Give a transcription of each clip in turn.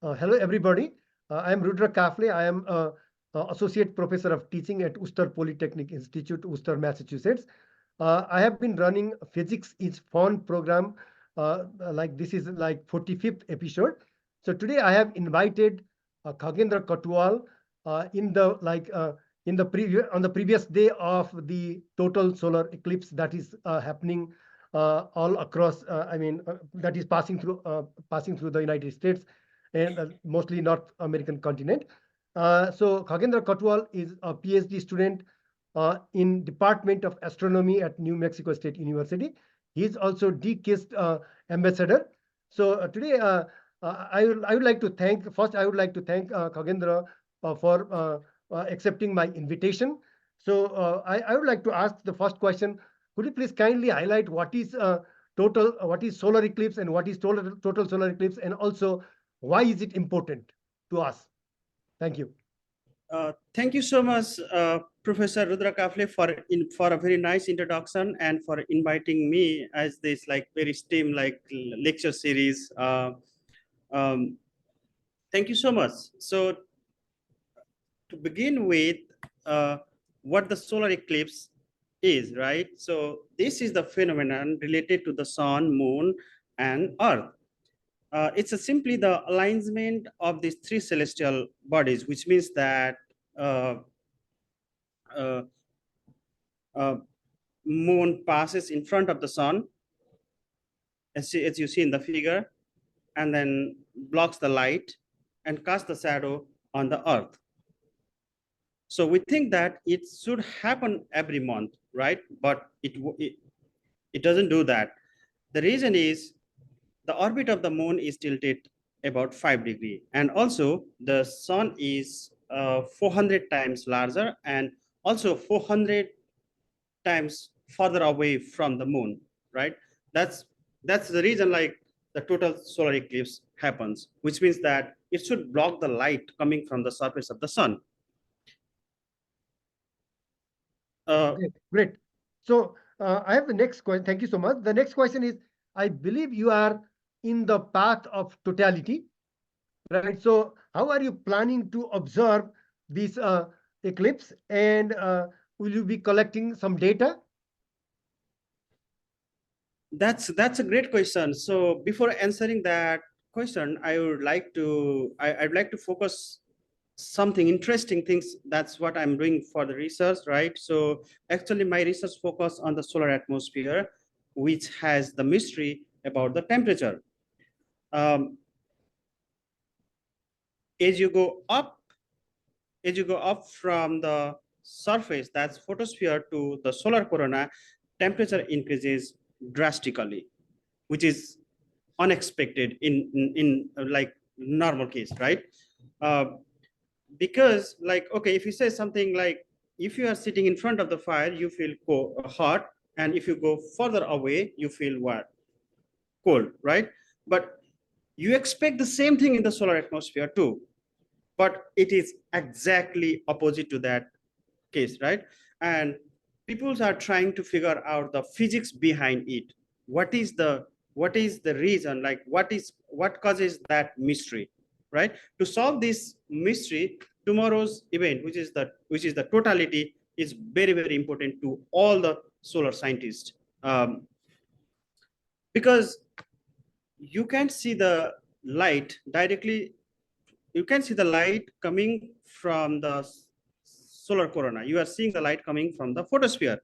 Hello, everybody. I am Rudra Kafle. I am Associate Professor of Teaching at Worcester Polytechnic Institute, Worcester, Massachusetts. I have been running Physics is Fun program. Like this is like 45th episode. So today I have invited Khagendra Katuwal in the previous day of the total solar eclipse that is happening all across. That is passing through the United States and mostly North American continent. So Khagendra Katuwal is a Ph.D. student in Department of Astronomy at New Mexico State University. He is also DKIST ambassador. So today I would like to thank Khagendra for accepting my invitation. So I would like to ask the first question. Could you please kindly highlight what is solar eclipse and what is total solar eclipse, and also why is it important to us? Thank you. Thank you so much, Professor Rudra Kafle, for a very nice introduction and for inviting me as this very STEAM lecture series. Thank you so much. So to begin with, what the solar eclipse is, right? So this is the phenomenon related to the sun, moon, and earth. It's simply the alignment of these three celestial bodies, which means that moon passes in front of the sun, as you see in the figure, and then blocks the light and casts the shadow on the earth. So we think that it should happen every month, right? But it doesn't do that. The reason is the orbit of the moon is tilted about 5 degrees. And also the sun is 400 times larger and also 400 times further away from the moon, right? That's the reason the total solar eclipse happens, which means that it should block the light coming from the surface of the sun. Great. So I have the next question. Thank you so much. The next question is, I believe you are in the path of totality, right? So how are you planning to observe this eclipse, and will you be collecting some data? That's a great question. So before answering that question, I'd like to focus something interesting things. That's what I'm doing for the research, right? So actually my research focus on the solar atmosphere, which has the mystery about the temperature. As you go up from the surface, that's photosphere, to the solar corona, temperature increases drastically, which is unexpected in normal case, right? Because okay, if you say something like, if you are sitting in front of the fire, you feel hot, and if you go further away, you feel what? Cold, right? But you expect the same thing in the solar atmosphere too, but it is exactly opposite to that case, right? And people are trying to figure out the physics behind it. What is the reason? What causes that mystery, right? To solve this mystery, tomorrow's event, which is the totality, is very, very important to all the solar scientists, because you can't see the light directly. You can see the light coming from the solar corona. You are seeing the light coming from the photosphere,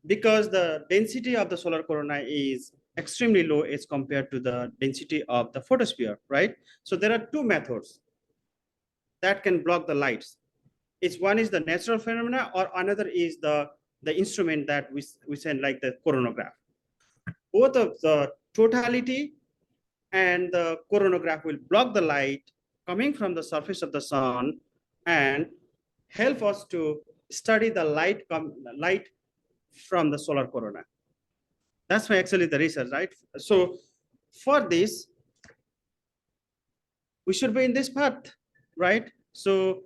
because the density of the solar corona is extremely low as compared to the density of the photosphere, right? So there are two methods that can block the lights. One is the natural phenomena, or another is the instrument that we send, like the coronagraph. Both of the totality and the coronagraph will block the light coming from the surface of the sun and help us to study the light from the solar corona. That's why actually the research, right? So for this, we should be in this path, right? So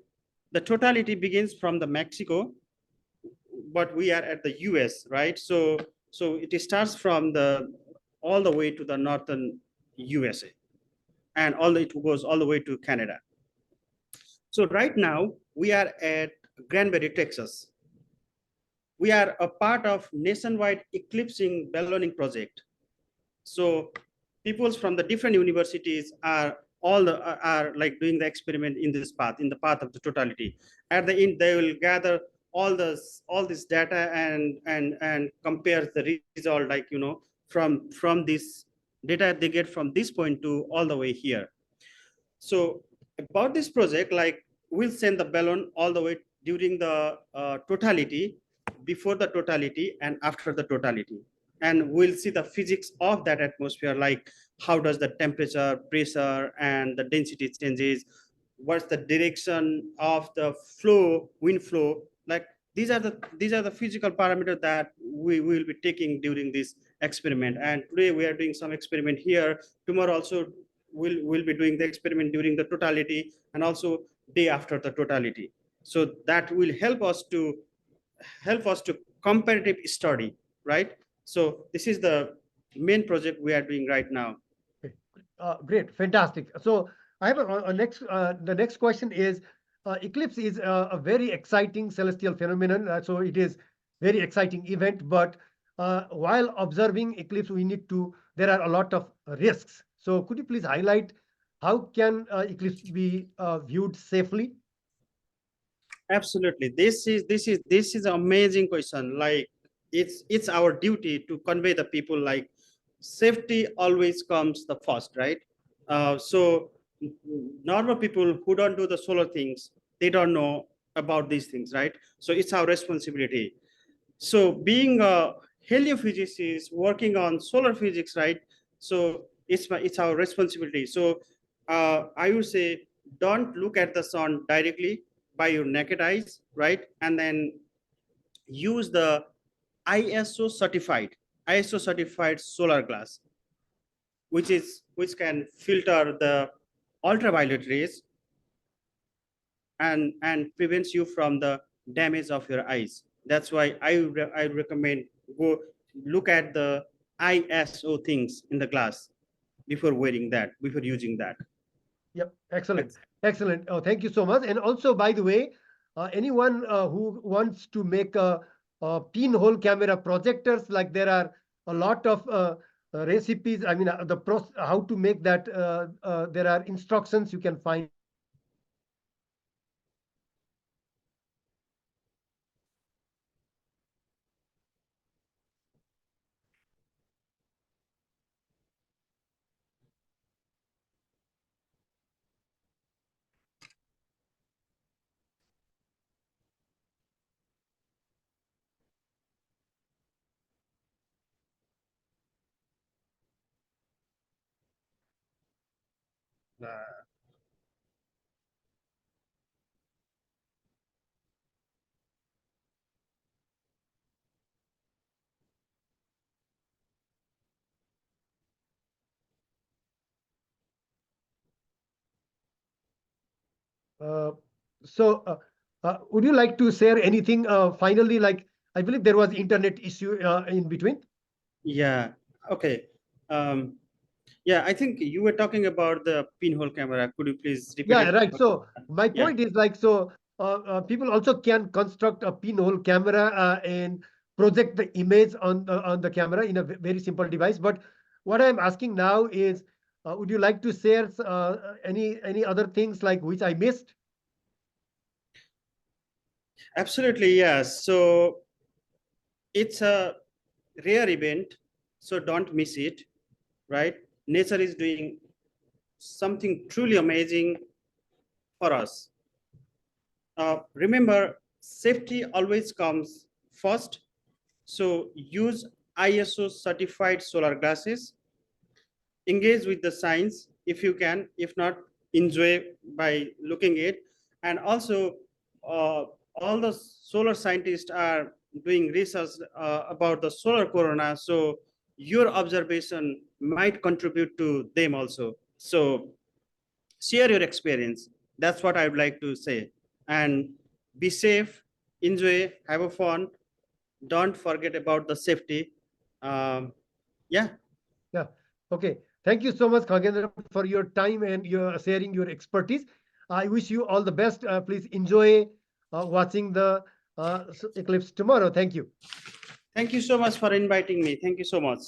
the totality begins from the Mexico, but we are at the US, right? So it starts from all the way to the northern USA. and it goes all the way to Canada. So right now we are at Granbury, Texas. We are a part of nationwide eclipsing ballooning project. So people from the different universities are like doing the experiment in this path, in the path of the totality. At the end, they will gather all this data and compare the result, like, you know, from this data they get from this point to all the way here. So about this project, like, we'll send the balloon all the way during the totality, before the totality, and after the totality. And we'll see the physics of that atmosphere, like how does the temperature, pressure, and the density changes, what's the direction of the flow, wind flow. Like, these are the physical parameters that we will be taking during this experiment. And today we are doing some experiment here. Tomorrow also we'll be doing the experiment during the totality, and also day after the totality. So that will help us to comparative study, right? So this is the main project we are doing right now. Great, fantastic. So I have the next question is, eclipse is a very exciting celestial phenomenon. So it is very exciting event, but while observing eclipse, there are a lot of risks. So could you please highlight how can eclipse be viewed safely? Absolutely. This is an amazing question. Like, it's our duty to convey the people, like, safety always comes the first, right? So normal people who don't do the solar things, they don't know about these things, right? So it's our responsibility. So being a heliophysicist working on solar physics, right? So it's our responsibility. So I would say, don't look at the sun directly by your naked eyes, right? And then use the ISO certified solar glass, which can filter the ultraviolet rays and prevents you from the damage of your eyes. That's why I recommend go look at the ISO things in the glass before using that. Yep, excellent, excellent. Oh, thank you so much. And also, by the way, anyone who wants to make a pinhole camera projectors, like there are a lot of recipes. I mean, how to make that. There are instructions you can find. Uh, so, would you like to share anything finally? Like, I believe there was internet issue in between. Yeah. Okay. Yeah, I think you were talking about the pinhole camera. Could you please repeat Yeah, it? right. So my Yeah. point is like, so people also can construct a pinhole camera and project the image on the camera in a very simple device. But what I'm asking now is, would you like to share any other things like which I missed? Absolutely, yes. So it's a rare event, so don't miss it, right? Nature is doing something truly amazing for us. Remember, safety always comes first. So use ISO certified solar glasses. Engage with the science if you can. If not, enjoy by looking it. And also, uh, all the solar scientists are doing research about the solar corona. So your observation might contribute to them also. So share your experience. That's what I would like to say. And be safe, enjoy, have a fun. Don't forget about the safety. Yeah. Yeah. Okay. Thank you so much, Khagendra, for your time and your sharing your expertise. I wish you all the best. Please enjoy watching the eclipse tomorrow. Thank you. Thank you so much for inviting me. Thank you so much.